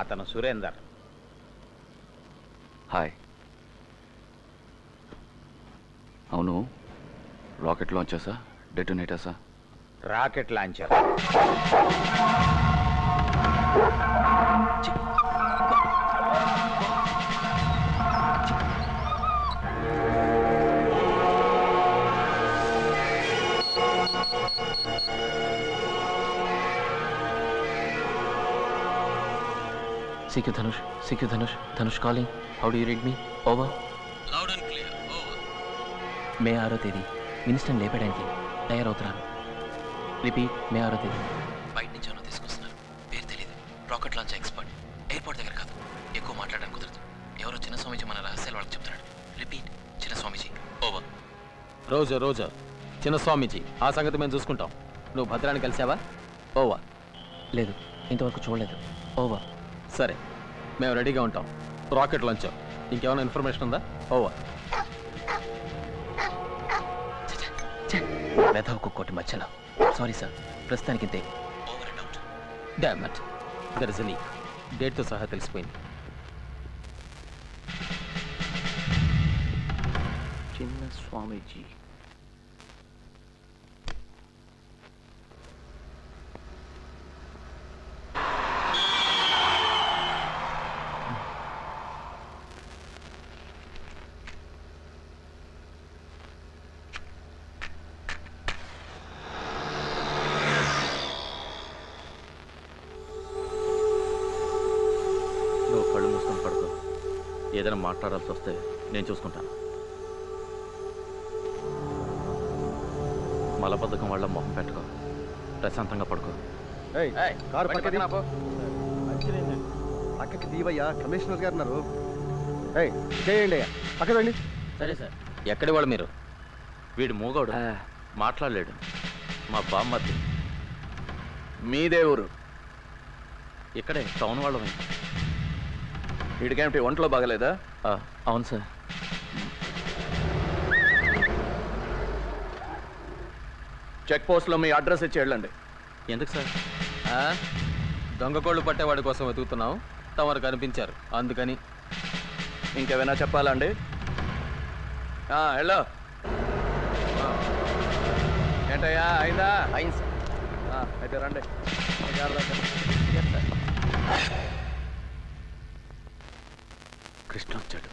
అతను సురేందర్. హాయ్. అవును, రాకెట్ లాంచర్సా, డెటోనేటర్సా? Rocket launcher. CQ Dhanush, CQ Dhanush, Dhanush calling. How do you read me? Over. Loud and clear. Over. మే 6వ తేదీ మినిస్టర్ని లేపడానికి తయారవుతున్నాను. రిపీట్, మే 6వ తేదీ. బయట నుంచి ఎవరో తీసుకొస్తున్నారు, పేరు తెలియదు. Rocket launch expert. ఎయిర్పోర్ట్ దగ్గర కాదు, ఎక్కువ మాట్లాడడానికి కుదరదు. ఎవరో చిన్న స్వామీజీ మన రహస్యాలు వాళ్ళకి చెప్తున్నాడు. రిపీట్, చిన్న స్వామీజీ. ఓవర్. రోజా చిన్న స్వామీజీ, ఆ సంగతి మేము చూసుకుంటాం. నువ్వు భద్రాన్ని కలిసావా? ఓవర్. లేదు, ఇంతవరకు చూడలేదు. ఓవర్. సరే, మేము రెడీగా ఉంటాం. రాకెట్ లాంచ్, ఇంకేమైనా ఇన్ఫర్మేషన్ ఉందా? ఓవర్. మెధవ్ కుక్కోటి మధ్యలో. సారీ సార్, ప్రస్తుతానికి ఇంతే. Over and out. Damn it, there is a leak. డేట్తో సహా తెలిసిపోయింది. చిన్న స్వామీజీ. నువ్వు కళ్ళు మూసుకొని పడుకో. ఏదైనా మాట్లాడాల్సి వస్తే నేను చూసుకుంటాను. మలబద్ధకం వాళ్ళ మొహం పెట్టుకో, ప్రశాంతంగా పడుకో. కారు పక్కకి దీవయ్యా, కమిషనర్ గారు ఉన్నారు. చేయండి అయ్యా, పక్కన రండి. సరే సార్. ఎక్కడి వాళ్ళు మీరు? వీడు మూగోడు, మాట్లాడలేడు. మా బామ్మర్ది. మీదే ఊరు? ఇక్కడే టౌన్ వాళ్ళమే. వీడికేమిటి ఒంట్లో బాగలేదా? అవును సార్. చెక్ పోస్ట్లో మీ అడ్రస్ ఇచ్చి వెళ్ళండి. ఎందుకు సార్? దొంగ కోళ్ళు పట్టేవాడి కోసం వెతుకుతున్నాం, తమరు కనిపించారు అందుకని. ఇంకేమైనా చెప్పాలండి? హలో, ఏంటయ్యా, అయిందా? అయింది సార్. అయితే రండి. కృష్ణ వచ్చాడు.